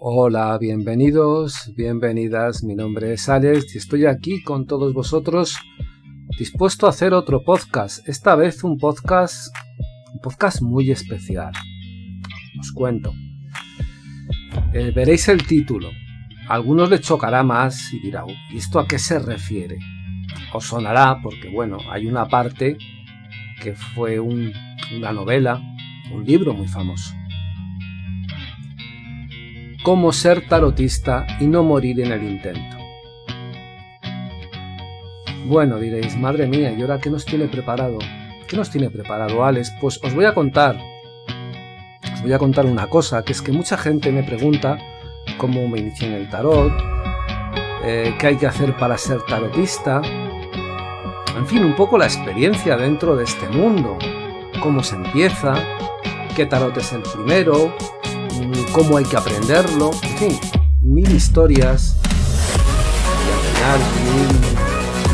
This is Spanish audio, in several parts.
Hola, bienvenidos, bienvenidas, mi nombre es Alex y estoy aquí con todos vosotros dispuesto a hacer otro podcast, esta vez un podcast muy especial. Os cuento. Veréis el título, a algunos les chocará más y dirá, ¿y esto a qué se refiere? Os sonará porque, bueno, hay una parte que fue una novela, un libro muy famoso. Cómo ser tarotista y no morir en el intento. Bueno, diréis, madre mía, ¿y ahora qué nos tiene preparado? ¿Qué nos tiene preparado, Alex? Pues os voy a contar una cosa, que es que mucha gente me pregunta cómo me inicié en el tarot, qué hay que hacer para ser tarotista, en fin, un poco la experiencia dentro de este mundo, cómo se empieza, qué tarot es el primero, cómo hay que aprenderlo, en fin, mil historias y al final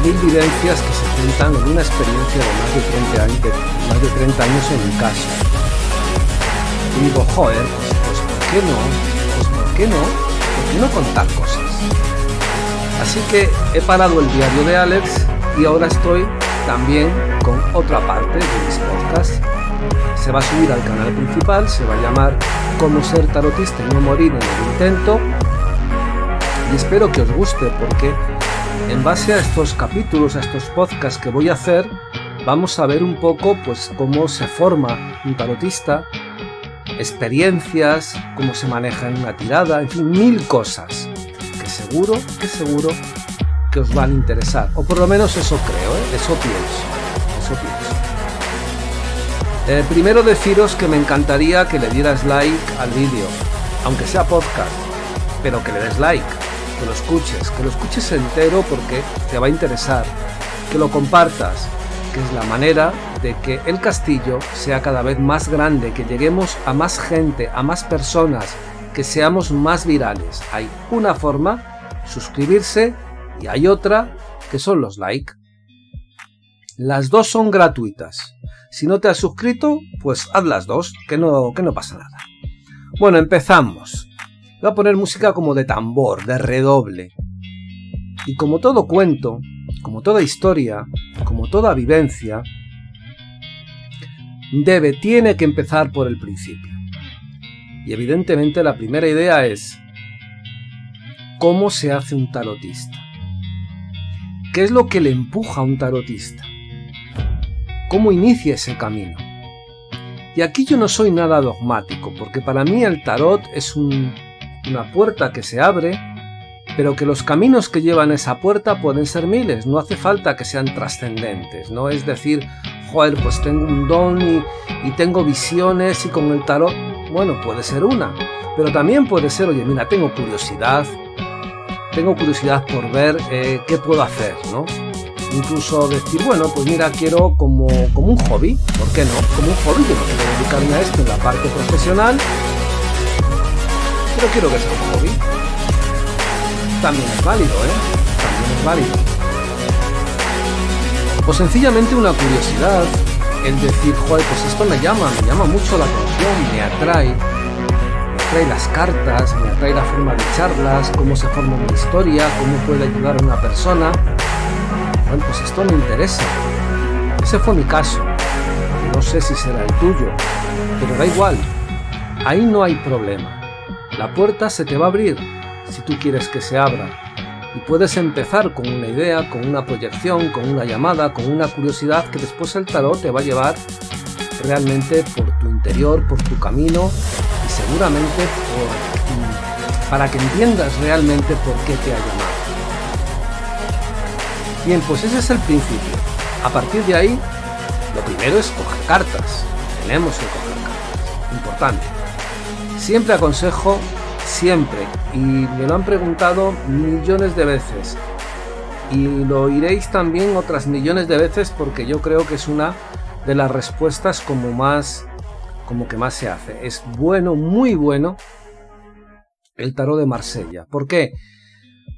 mil vivencias que se juntan en una experiencia de más de 30 años en mi caso. Y digo, joder, pues ¿por qué no contar cosas? Así que he parado el diario de Alex y ahora estoy también con otra parte de mis podcasts. Se va a subir al canal principal, se va a llamar Cómo ser tarotista y no morir en el intento, y espero que os guste porque en base a estos capítulos, a estos podcasts que voy a hacer, vamos a ver un poco pues cómo se forma un tarotista, experiencias, cómo se maneja en una tirada, en fin, mil cosas que seguro que os van a interesar, o por lo menos eso creo, eso pienso. Primero deciros que me encantaría que le dieras like al vídeo, aunque sea podcast, pero que le des like, que lo escuches entero porque te va a interesar, que lo compartas, que es la manera de que el castillo sea cada vez más grande, que lleguemos a más gente, a más personas, que seamos más virales. Hay una forma, suscribirse, y hay otra, que son los like. Las dos son gratuitas. Si no te has suscrito, pues haz las dos, que no pasa nada. Bueno, empezamos. Voy a poner música como de tambor, de redoble. Y como todo cuento, como toda historia, como toda vivencia, tiene que empezar por el principio. Y evidentemente la primera idea es ¿cómo se hace un tarotista? ¿Qué es lo que le empuja a un tarotista? ¿Cómo inicia ese camino? Y aquí yo no soy nada dogmático, porque para mí el tarot es una puerta que se abre, pero que los caminos que llevan a esa puerta pueden ser miles, no hace falta que sean trascendentes, no es decir, joder, pues tengo un don y tengo visiones y con el tarot, bueno, puede ser una, pero también puede ser, oye, mira, tengo curiosidad por ver qué puedo hacer, ¿no? Incluso decir, bueno, pues mira, quiero como un hobby, ¿por qué no? Como un hobby, yo no quiero dedicarme a esto en la parte profesional, pero quiero que sea un hobby. También es válido, También es válido. O sencillamente una curiosidad, el decir, joder, pues esto me llama mucho la atención, me atrae las cartas, me atrae la forma de charlas, cómo se forma una historia, cómo puede ayudar a una persona. Bueno, pues esto me interesa. Ese fue mi caso. No sé si será el tuyo, pero da igual. Ahí no hay problema. La puerta se te va a abrir si tú quieres que se abra. Y puedes empezar con una idea, con una proyección, con una llamada, con una curiosidad que después el tarot te va a llevar realmente por tu interior, por tu camino y seguramente para que entiendas realmente por qué te ha llamado. Bien, pues ese es el principio. A partir de ahí, lo primero es coger cartas. Tenemos que coger cartas. Importante. Siempre aconsejo, siempre, y me lo han preguntado millones de veces, y lo oiréis también otras millones de veces porque yo creo que es una de las respuestas como que más se hace. Es bueno, muy bueno, el tarot de Marsella. ¿Por qué?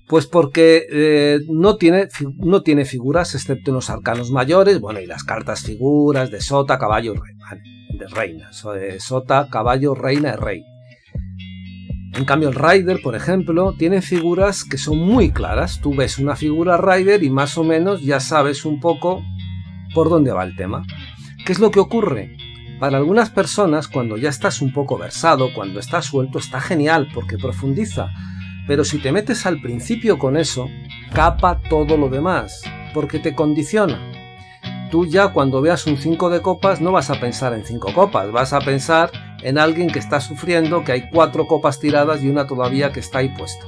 Pues porque no tiene figuras excepto en los arcanos mayores, bueno, y las cartas figuras de sota, caballo, rey, ¿vale? De reina, sota, caballo, reina y rey. En cambio el Rider, por ejemplo, tiene figuras que son muy claras. Tú ves una figura Rider y más o menos ya sabes un poco por dónde va el tema. ¿Qué es lo que ocurre? Para algunas personas, cuando ya estás un poco versado, cuando estás suelto, está genial porque profundiza. Pero si te metes al principio con eso, capa todo lo demás, porque te condiciona. Tú ya cuando veas un 5 de copas no vas a pensar en 5 copas, vas a pensar en alguien que está sufriendo, que hay 4 copas tiradas y una todavía que está ahí puesta.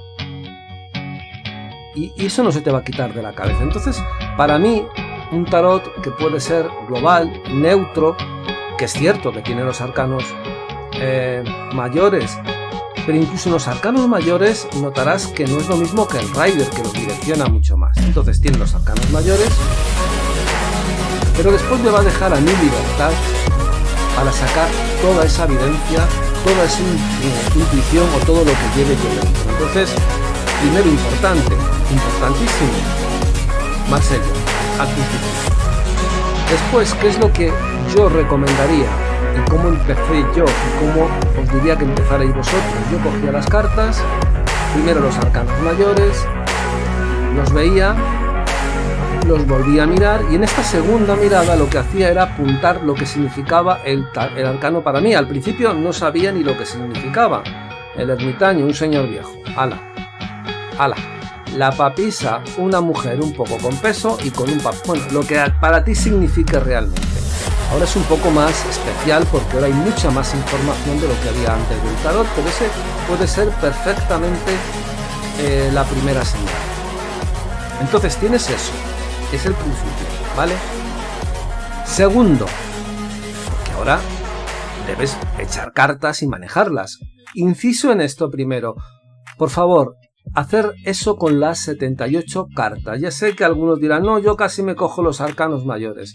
Y eso no se te va a quitar de la cabeza. Entonces, para mí, un tarot que puede ser global, neutro, que es cierto que tiene los arcanos mayores, pero incluso en los arcanos mayores notarás que no es lo mismo que el Rider, que los direcciona mucho más. Entonces tiene los arcanos mayores, pero después me va a dejar a mi libertad para sacar toda esa evidencia, toda esa intuición o todo lo que lleve yo dentro. Entonces, primero importantísimo, Marcelo, al principio. Después, ¿qué es lo que yo recomendaría? Y cómo empecé yo, y cómo os diría que empezarais vosotros. Yo cogía las cartas, primero los arcanos mayores, los veía, los volvía a mirar, y en esta segunda mirada lo que hacía era apuntar lo que significaba el arcano para mí. Al principio no sabía ni lo que significaba. El ermitaño, un señor viejo. Ala. La papisa, una mujer un poco con peso y con un bueno, lo que para ti significa realmente. Ahora es un poco más especial porque ahora hay mucha más información de lo que había antes del tarot, pero ese puede ser perfectamente la primera señal. Entonces tienes eso, es el principio, ¿vale? Segundo, porque ahora debes echar cartas y manejarlas. Inciso en esto primero, por favor, hacer eso con las 78 cartas. Ya sé que algunos dirán, no, yo casi me cojo los arcanos mayores.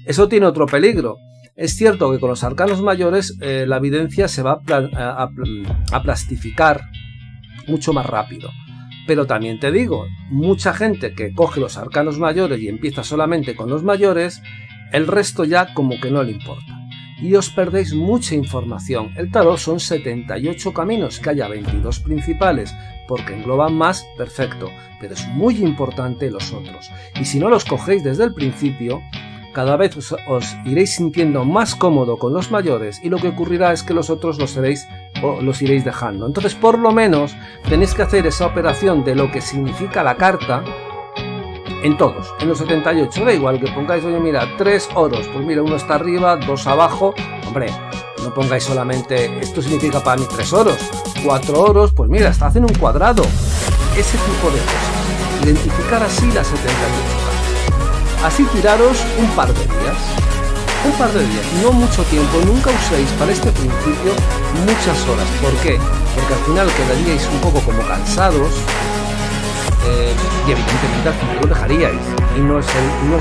Eso tiene otro peligro. Es cierto que con los arcanos mayores la evidencia se va a plastificar mucho más rápido. Pero también te digo, mucha gente que coge los arcanos mayores y empieza solamente con los mayores, el resto ya como que no le importa. Y os perdéis mucha información. El tarot son 78 caminos, que haya 22 principales, porque engloban más, perfecto, pero es muy importante los otros. Y si no los cogéis desde el principio, cada vez os iréis sintiendo más cómodo con los mayores y lo que ocurrirá es que los otros los iréis dejando. Entonces, por lo menos, tenéis que hacer esa operación de lo que significa la carta en todos, en los 78. Da igual que pongáis, oye, mira, 3 oros, pues mira, uno está arriba, 2 abajo. Hombre, no pongáis solamente, esto significa para mí 3 oros, 4 oros, pues mira, está haciendo un cuadrado. Ese tipo de cosas. Identificar así las 78 cartas. Así tiraros un par de días, no mucho tiempo. Nunca uséis para este principio muchas horas. ¿Por qué? Porque al final quedaríais un poco como cansados y evidentemente al final lo dejaríais y no es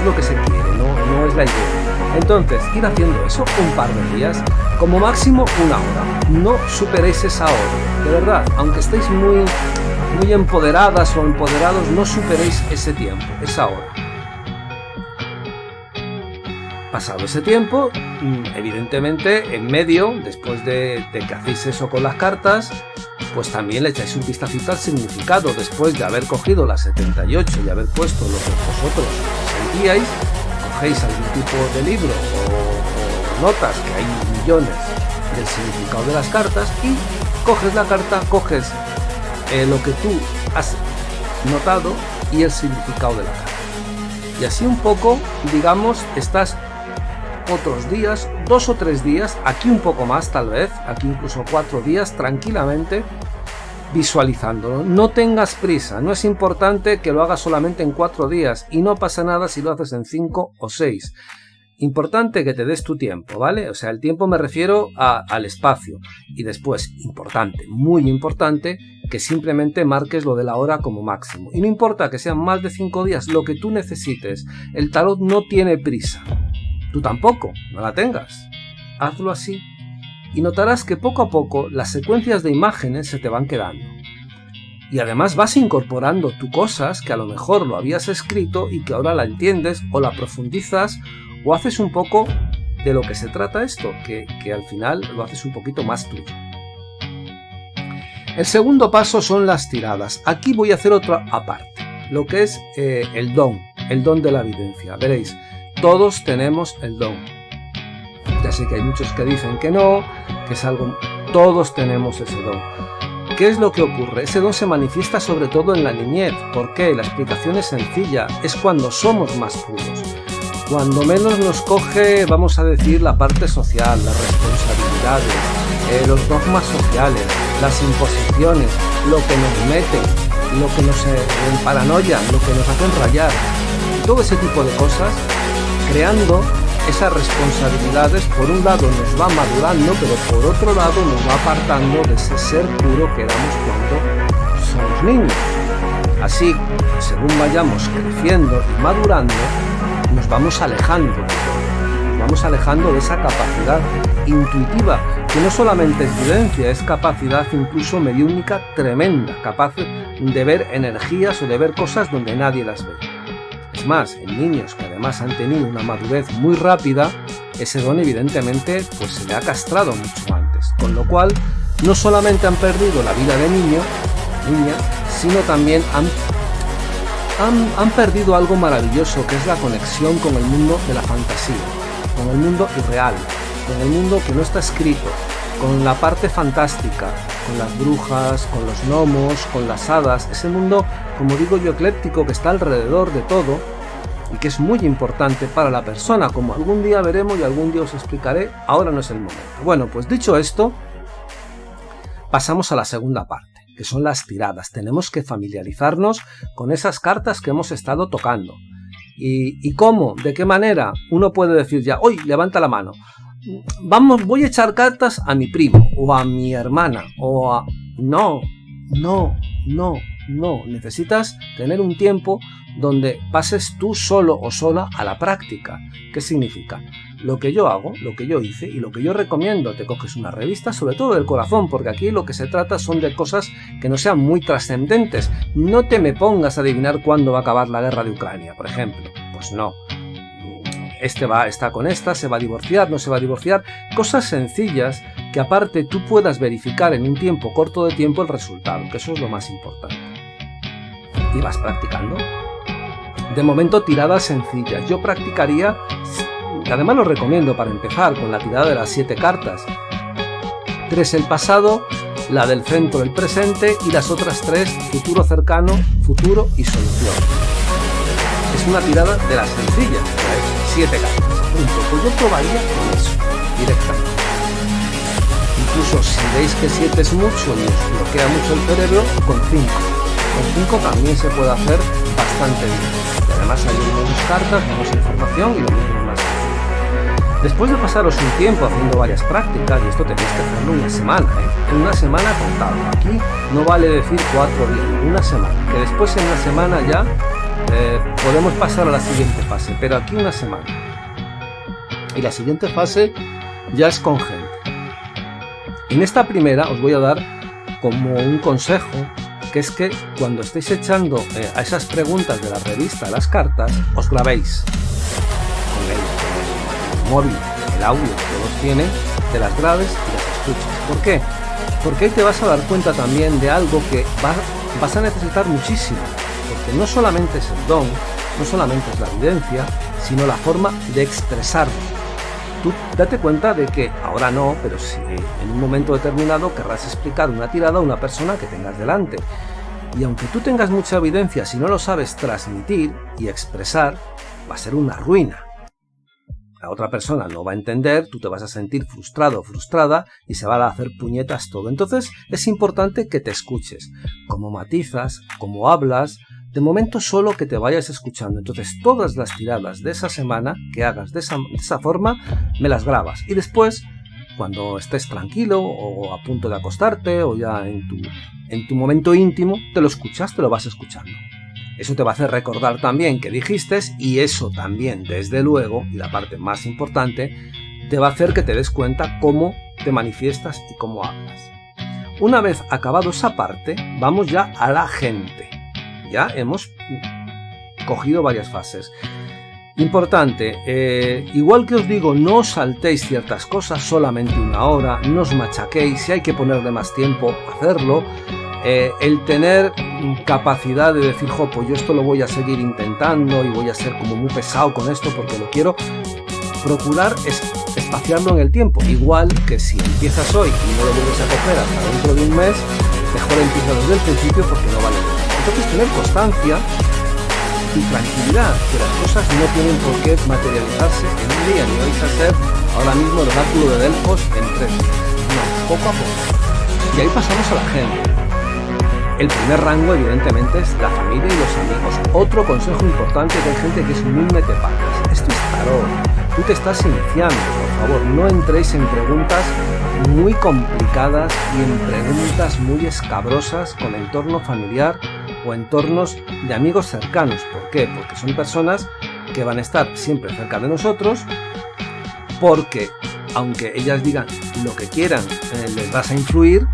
lo que se quiere, no es la idea. Entonces, ir haciendo eso un par de días, como máximo una hora. No superéis esa hora, de verdad, aunque estéis muy empoderadas o empoderados, no superéis ese tiempo, esa hora. Pasado ese tiempo, evidentemente, en medio, después de que hacéis eso con las cartas, pues también le echáis un vistacito al significado. Después de haber cogido las 78 y haber puesto lo que vosotros sentíais, cogéis algún tipo de libro o notas, que hay millones, del significado de las cartas, y coges la carta, coges lo que tú has notado y el significado de la carta. Y así un poco, digamos, estás otros días, 2 o 3 días, aquí un poco más tal vez, aquí incluso 4 días tranquilamente visualizándolo. No tengas prisa, no es importante que lo hagas solamente en 4 días y no pasa nada si lo haces en 5 o 6. Importante que te des tu tiempo, ¿vale? O sea, el tiempo me refiero al espacio. Y después, importante, muy importante, que simplemente marques lo de la hora como máximo. Y no importa que sean más de 5 días, lo que tú necesites. El tarot no tiene prisa. Tú tampoco, no la tengas. Hazlo así. Y notarás que poco a poco las secuencias de imágenes se te van quedando. Y además vas incorporando tú cosas que a lo mejor lo habías escrito y que ahora la entiendes o la profundizas o haces un poco de lo que se trata esto, que al final lo haces un poquito más tuyo. El segundo paso son las tiradas. Aquí voy a hacer otra aparte, lo que es el don de la evidencia. Veréis, todos tenemos el don. Ya sé que hay muchos que dicen que no, que es algo... Todos tenemos ese don. ¿Qué es lo que ocurre? Ese don se manifiesta sobre todo en la niñez. ¿Por qué? La explicación es sencilla. Es cuando somos más puros. Cuando menos nos coge, vamos a decir, la parte social, las responsabilidades, los dogmas sociales, las imposiciones, lo que nos meten, lo que nos paranoia, lo que nos hacen rayar. Todo ese tipo de cosas, creando esas responsabilidades, por un lado nos va madurando, pero por otro lado nos va apartando de ese ser puro que éramos cuando somos niños. Así, según vayamos creciendo y madurando, nos vamos alejando de esa capacidad intuitiva, que no solamente es vivencia, es capacidad incluso mediúnica tremenda, capaz de ver energías o de ver cosas donde nadie las ve. Es más, en niños que además han tenido una madurez muy rápida, ese don evidentemente pues se le ha castrado mucho antes, con lo cual no solamente han perdido la vida de niña, sino también han perdido algo maravilloso, que es la conexión con el mundo de la fantasía, con el mundo irreal, con el mundo que no está escrito, con la parte fantástica, con las brujas, con los gnomos, con las hadas, ese mundo, como digo yo, ecléctico, que está alrededor de todo y que es muy importante para la persona, como algún día veremos y algún día os explicaré. Ahora no es el momento. Bueno, pues dicho esto, pasamos a la segunda parte, que son las tiradas. Tenemos que familiarizarnos con esas cartas que hemos estado tocando. ¿Y cómo? ¿De qué manera? Uno puede decir ya, hoy levanta la mano. Voy a echar cartas a mi primo, o a mi hermana, o a... No. Necesitas tener un tiempo donde pases tú solo o sola a la práctica. ¿Qué significa? Lo que yo hago, lo que yo hice y lo que yo recomiendo, te coges una revista, sobre todo del corazón, porque aquí lo que se trata son de cosas que no sean muy trascendentes. No te me pongas a adivinar cuándo va a acabar la guerra de Ucrania, por ejemplo. Pues no. Está con esta, se va a divorciar, no se va a divorciar. Cosas sencillas que aparte tú puedas verificar en un tiempo corto de tiempo el resultado, que eso es lo más importante. Y vas practicando. De momento, tiradas sencillas. Yo practicaría, y además lo recomiendo para empezar, con la tirada de las 7 cartas. 3 el pasado, la del centro el presente y las otras 3 futuro cercano, futuro y solución. Es una tirada de las sencillas, 7 cartas. Punto. Pues yo probaría con eso, directamente. Incluso si veis que 7 es mucho y os bloquea mucho el cerebro, con 5. Con 5 también se puede hacer bastante bien. Y además hay menos cartas, menos información y lo mismo más. Después de pasaros un tiempo haciendo varias prácticas, y esto tenéis que hacerlo una semana, una semana contado. Aquí no vale decir 4 días, una semana. Que después en una semana ya podemos pasar a la siguiente fase, pero aquí una semana. Y la siguiente fase ya es con gente. En esta primera os voy a dar como un consejo, que es que cuando estéis echando a esas preguntas de la revista, las cartas, os grabéis con el móvil, el audio que los tiene, te las grabes y las escuches. ¿Por qué? Porque ahí te vas a dar cuenta también de algo que vas a necesitar muchísimo, porque no solamente es el don, no solamente es la evidencia, sino la forma de expresarlo. Tú date cuenta de que ahora no, pero si en un momento determinado querrás explicar una tirada a una persona que tengas delante. Y aunque tú tengas mucha evidencia, si no lo sabes transmitir y expresar, va a ser una ruina. La otra persona no va a entender, tú te vas a sentir frustrado o frustrada y se va a hacer puñetas todo. Entonces es importante que te escuches, cómo matizas, cómo hablas. De momento solo que te vayas escuchando. Entonces todas las tiradas de esa semana que hagas de esa forma, me las grabas. Y después, cuando estés tranquilo o a punto de acostarte o ya en tu momento íntimo, te lo escuchas, te lo vas escuchando. Eso te va a hacer recordar también que dijiste, y eso también, desde luego, y la parte más importante, te va a hacer que te des cuenta cómo te manifiestas y cómo hablas. Una vez acabado esa parte, vamos ya a la gente. Ya hemos cogido varias fases. Importante, igual que os digo, no os saltéis ciertas cosas, solamente 1 hora, no os machaquéis, si hay que ponerle más tiempo, hacerlo. El tener capacidad de decir, pues yo esto lo voy a seguir intentando y voy a ser como muy pesado con esto porque lo quiero, procurar espaciarlo en el tiempo, igual que si empiezas hoy y no lo vuelves a coger hasta dentro de un mes, mejor empieza desde el principio porque no vale nada. Entonces tener constancia y tranquilidad, que las cosas no tienen por qué materializarse en un día, ni vais a ser ahora mismo el oráculo de Delfos en 3 días, no, poco a poco. Y ahí pasamos a la gente. El primer rango, evidentemente, es la familia y los amigos. Otro consejo importante, que hay gente que es muy metepatas. Esto es tarot. Tú te estás iniciando, por favor, no entréis en preguntas muy complicadas y en preguntas muy escabrosas con entorno familiar o entornos de amigos cercanos. ¿Por qué? Porque son personas que van a estar siempre cerca de nosotros, porque aunque ellas digan lo que quieran, les vas a influir,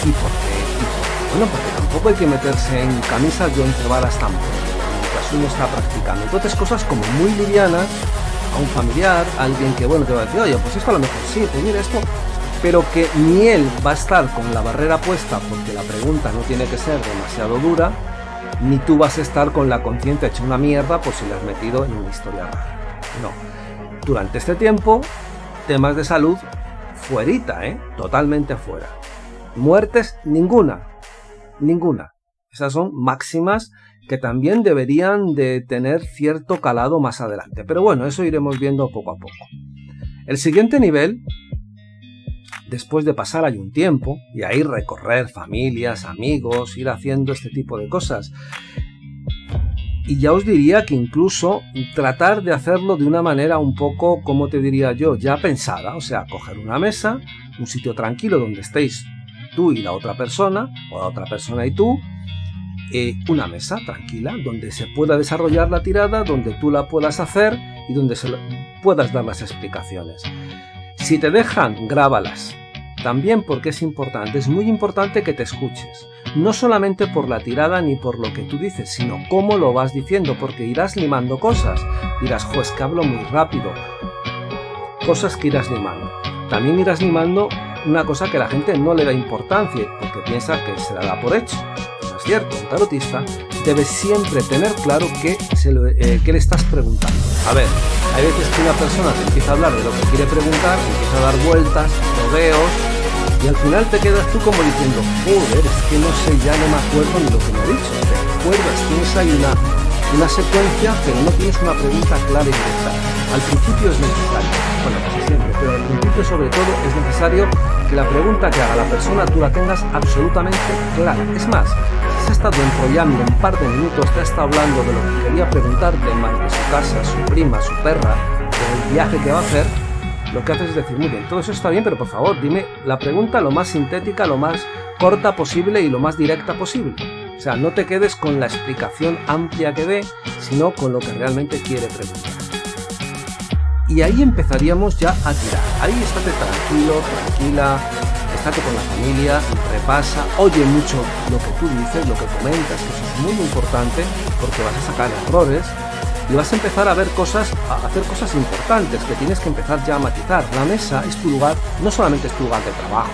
y porque tampoco hay que meterse en camisas de 11 varas tampoco, mientras uno está practicando. Entonces cosas como muy livianas, a un familiar, a alguien que te va a decir, oye, pues esto a lo mejor sí, pues mira esto, pero que ni él va a estar con la barrera puesta porque la pregunta no tiene que ser demasiado dura, ni tú vas a estar con la conciencia hecha una mierda por si le has metido en una historia rara. No. Durante este tiempo, temas de salud, fuerita, totalmente fuera. Muertes, ninguna. Esas son máximas que también deberían de tener cierto calado más adelante. Pero bueno, eso iremos viendo poco a poco. El siguiente nivel, después de pasar ahí un tiempo, y ahí recorrer familias, amigos, ir haciendo este tipo de cosas. Y ya os diría que incluso tratar de hacerlo de una manera un poco, como te diría yo, ya pensada. O sea, coger una mesa, un sitio tranquilo donde estéis tú y la otra persona, o la otra persona y tú, una mesa tranquila donde se pueda desarrollar la tirada, donde tú la puedas hacer y donde puedas dar las explicaciones. Si te dejan, grábalas. También porque es importante, es muy importante que te escuches. No solamente por la tirada ni por lo que tú dices, sino cómo lo vas diciendo, porque irás limando cosas. Dirás, es que hablo muy rápido. Cosas que irás limando. También irás limando una cosa que la gente no le da importancia, porque piensa que se la da por hecho. No es cierto, un tarotista debe siempre tener claro qué le estás preguntando. A ver, hay veces que una persona te empieza a hablar de lo que quiere preguntar, empieza a dar vueltas, rodeos, y al final te quedas tú como diciendo, joder, es que no sé, ya no me acuerdo ni lo que me ha dicho. Te acuerdas, tienes ahí una secuencia, pero no tienes una pregunta clara y directa. Al principio es necesario, bueno, casi siempre, pero al principio sobre todo es necesario que la pregunta que haga la persona tú la tengas absolutamente clara. Es más, si se ha estado enrollando un par de minutos, te ha estado hablando de lo que quería preguntarte, más de su casa, su prima, su perra, del viaje que va a hacer, lo que haces es decir, muy bien, todo eso está bien, pero por favor, dime la pregunta lo más sintética, lo más corta posible y lo más directa posible. O sea, no te quedes con la explicación amplia que dé, sino con lo que realmente quiere preguntar. Y ahí empezaríamos ya a tirar. Ahí estate tranquilo, tranquila, estate con la familia, repasa, oye mucho lo que tú dices, lo que comentas, que eso es muy importante porque vas a sacar errores y vas a empezar a ver cosas, a hacer cosas importantes que tienes que empezar ya a matizar. La mesa es tu lugar, no solamente es tu lugar de trabajo,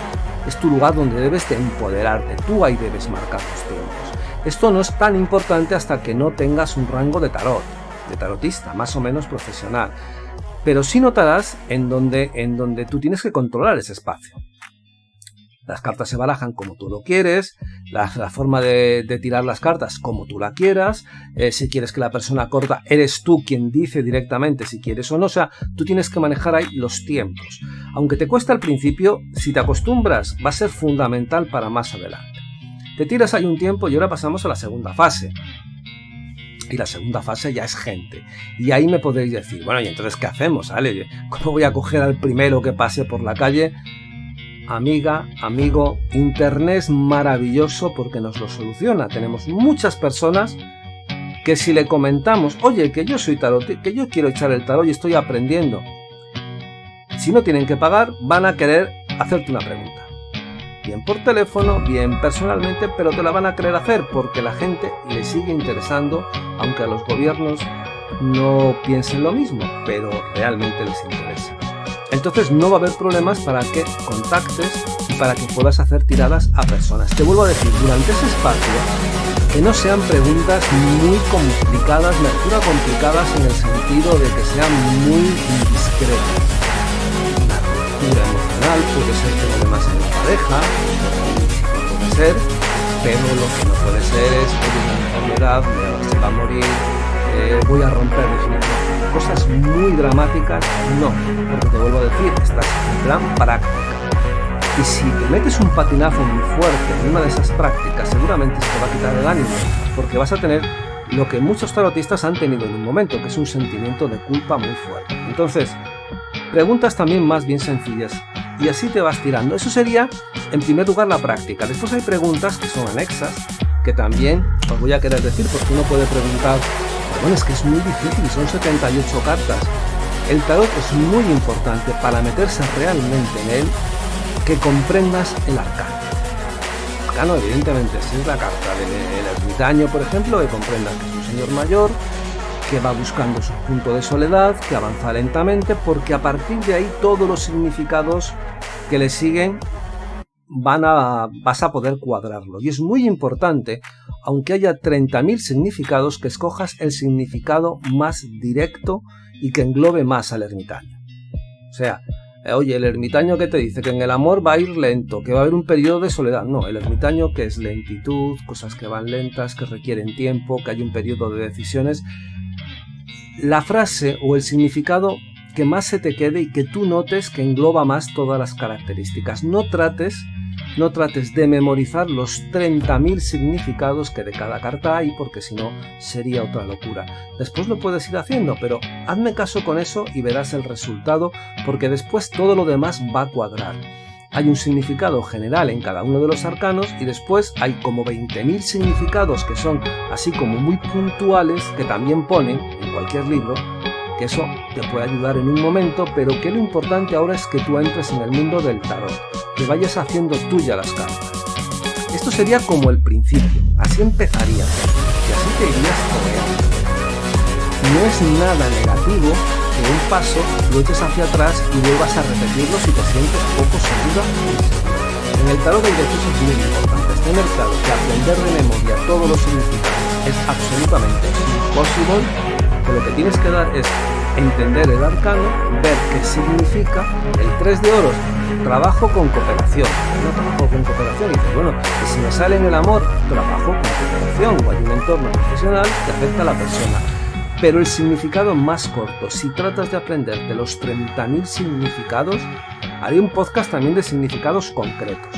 es tu lugar donde debes de empoderarte, tú ahí debes marcar los tiempos. Esto no es tan importante hasta que no tengas un rango de tarotista, más o menos profesional. Pero sí notarás en donde tú tienes que controlar ese espacio. Las cartas se barajan como tú lo quieres, la forma de tirar las cartas como tú la quieras, si quieres que la persona corta, eres tú quien dice directamente si quieres o no, o sea, tú tienes que manejar ahí los tiempos. Aunque te cuesta al principio, si te acostumbras va a ser fundamental para más adelante. Te tiras ahí un tiempo y ahora pasamos a la segunda fase. Y la segunda fase ya es gente. Y ahí me podéis decir, bueno, ¿y entonces qué hacemos? ¿Vale? ¿Cómo voy a coger al primero que pase por la calle? Amiga, amigo, Internet es maravilloso porque nos lo soluciona. Tenemos muchas personas que si le comentamos, oye, que yo soy tarot, que yo quiero echar el tarot y estoy aprendiendo, si no tienen que pagar, van a querer hacerte una pregunta. Bien por teléfono, bien personalmente, pero te la van a querer hacer porque la gente le sigue interesando, aunque a los gobiernos no piensen lo mismo, pero realmente les interesa. Entonces no va a haber problemas para que contactes y para que puedas hacer tiradas a personas. Te vuelvo a decir, durante ese espacio, que no sean preguntas muy complicadas, me refiero a complicadas en el sentido de que sean muy indiscretas. Una ruptura emocional puede ser problemas en la pareja, puede ser, pero lo que no puede ser es una enfermedad, se va a morir, voy a romper definitivamente. Cosas muy dramáticas, no, porque te vuelvo a decir, estás en plan práctica. Y si te metes un patinazo muy fuerte en una de esas prácticas, seguramente se te va a quitar el ánimo, porque vas a tener lo que muchos tarotistas han tenido en un momento, que es un sentimiento de culpa muy fuerte. Entonces, preguntas también más bien sencillas, y así te vas tirando. Eso sería, en primer lugar, la práctica. Después hay preguntas que son anexas, que también os voy a querer decir, porque uno puede preguntar, bueno, es que es muy difícil, son 78 cartas. El tarot es muy importante para meterse realmente en él, que comprendas el arcano. El arcano, evidentemente, si es la carta del ermitaño, por ejemplo, que comprendas que es un señor mayor, que va buscando su punto de soledad, que avanza lentamente, porque a partir de ahí todos los significados que le siguen vas a poder cuadrarlo. Y es muy importante, aunque haya 30.000 significados, que escojas el significado más directo y que englobe más al ermitaño. O sea, oye, el ermitaño que te dice que en el amor va a ir lento, que va a haber un periodo de soledad. No, el ermitaño que es lentitud, cosas que van lentas, que requieren tiempo, que hay un periodo de decisiones. La frase o el significado que más se te quede y que tú notes que engloba más todas las características. No trates de memorizar los 30.000 significados que de cada carta hay, porque si no sería otra locura. Después lo puedes ir haciendo, pero hazme caso con eso y verás el resultado, porque después todo lo demás va a cuadrar. Hay un significado general en cada uno de los arcanos y después hay como 20.000 significados que son así como muy puntuales, que también ponen en cualquier libro, que eso te puede ayudar en un momento, pero que lo importante ahora es que tú entres en el mundo del tarot, que vayas haciendo tuya las cartas. Esto sería como el principio, así empezarías y así te irías corriendo. No es nada negativo que un paso lo eches hacia atrás y vuelvas a repetirlo si te sientes poco segura o insegura. En el tarot hay dos cosas muy importantes. En el tarot, que aprender de memoria todos los significados es absolutamente imposible, que lo que tienes que dar es entender el arcano, ver qué significa. El 3 de oros, trabajo con cooperación. No trabajo con cooperación, y dices, bueno, y si me sale en el amor, trabajo con cooperación, o hay un entorno profesional que afecta a la persona. Pero el significado más corto, si tratas de aprenderte los 30.000 significados, haré un podcast también de significados concretos,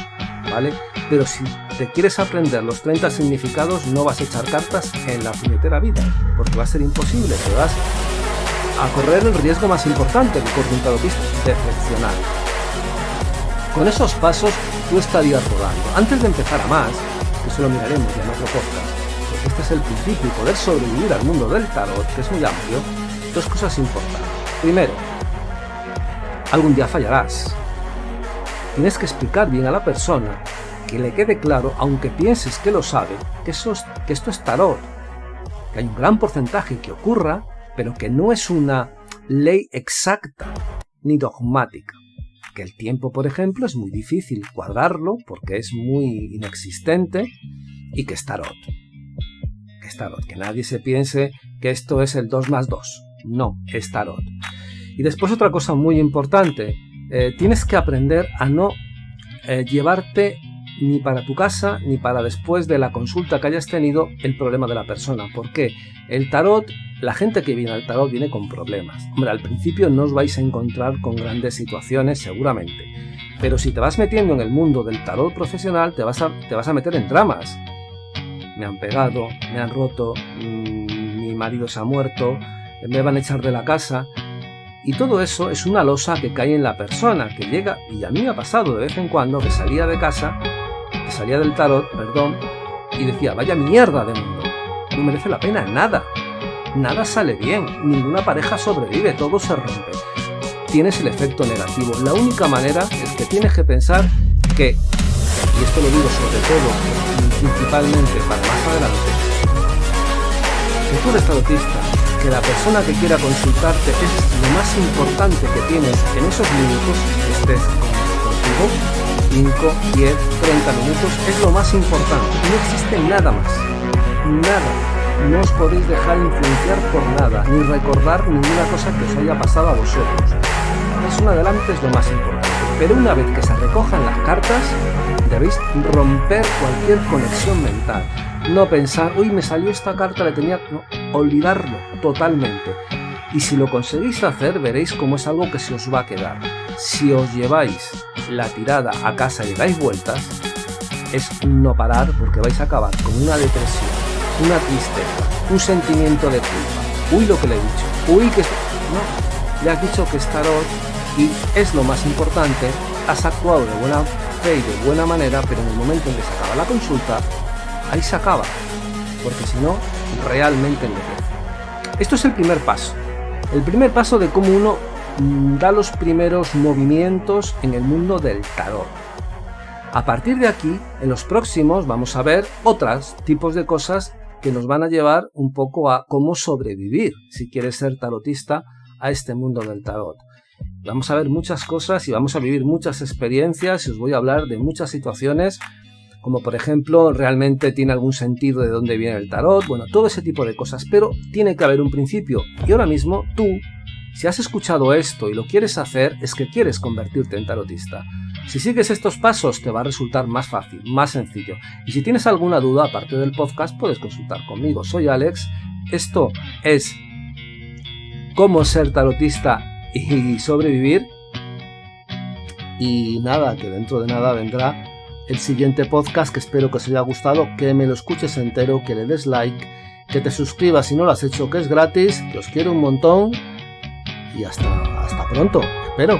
¿vale? Pero si te quieres aprender los 30 significados, no vas a echar cartas en la puñetera vida, porque va a ser imposible, te vas a correr el riesgo más importante que corre un tarotista, decepcionar. Con esos pasos tú estarías rodando. Antes de empezar a más, que eso lo miraremos ya en otro podcast, porque este es el principio y poder sobrevivir al mundo del tarot, que es muy amplio, dos cosas importantes. Primero, algún día fallarás. Tienes que explicar bien a la persona, que le quede claro, aunque pienses que lo sabe, que esto es tarot, que hay un gran porcentaje que ocurra, pero que no es una ley exacta ni dogmática. Que el tiempo, por ejemplo, es muy difícil cuadrarlo porque es muy inexistente, y que es tarot. Que nadie se piense que esto es el 2 más 2. No, es tarot. Y después otra cosa muy importante, tienes que aprender a no llevarte ni para tu casa ni para después de la consulta que hayas tenido el problema de la persona. ¿Por qué? El tarot, la gente que viene al tarot viene con problemas. Hombre, al principio no os vais a encontrar con grandes situaciones seguramente, pero si te vas metiendo en el mundo del tarot profesional te vas a meter en dramas. Me han pegado, me han roto, mi marido se ha muerto, me van a echar de la casa. Y todo eso es una losa que cae en la persona, que llega, y a mí me ha pasado de vez en cuando que salía de casa, que salía del tarot, y decía, vaya mierda de mundo, no merece la pena nada, nada sale bien, ninguna pareja sobrevive, todo se rompe. Tienes el efecto negativo. La única manera es que tienes que pensar que, y esto lo digo sobre todo, principalmente para más adelante, que tú eres tarotista, que la persona que quiera consultarte es lo más importante que tienes en esos minutos que estés contigo. 5, 10, 30 minutos es lo más importante. No existe nada más. Nada. No os podéis dejar influenciar por nada, ni recordar ninguna cosa que os haya pasado a vosotros. Es un adelante, es lo más importante. Pero una vez que se recojan las cartas, debéis romper cualquier conexión mental. No pensar, uy, me salió esta carta, le tenía... No, olvidarlo totalmente. Y si lo conseguís hacer, veréis cómo es algo que se os va a quedar. Si os lleváis la tirada a casa y dais vueltas, es no parar, porque vais a acabar con una depresión, una tristeza, un sentimiento de culpa. Uy, lo que le he dicho. Uy, que... No, le has dicho que es tarot y es lo más importante. Has actuado de buena fe y de buena manera, pero en el momento en que se acaba la consulta, ahí se acaba, porque si no, realmente enloquece. Esto es el primer paso. El primer paso de cómo uno da los primeros movimientos en el mundo del tarot. A partir de aquí, en los próximos, vamos a ver otros tipos de cosas que nos van a llevar un poco a cómo sobrevivir, si quieres ser tarotista, a este mundo del tarot. Vamos a ver muchas cosas y vamos a vivir muchas experiencias y os voy a hablar de muchas situaciones, como por ejemplo, ¿realmente tiene algún sentido de dónde viene el tarot? Bueno, todo ese tipo de cosas, pero tiene que haber un principio. Y ahora mismo tú, si has escuchado esto y lo quieres hacer, es que quieres convertirte en tarotista. Si sigues estos pasos te va a resultar más fácil, más sencillo. Y si tienes alguna duda, aparte del podcast, puedes consultar conmigo. Soy Alex, esto es cómo ser tarotista y sobrevivir. Y nada, que dentro de nada vendrá el siguiente podcast, que espero que os haya gustado, que me lo escuches entero, que le des like, que te suscribas si no lo has hecho, que es gratis, que os quiero un montón y hasta pronto, espero.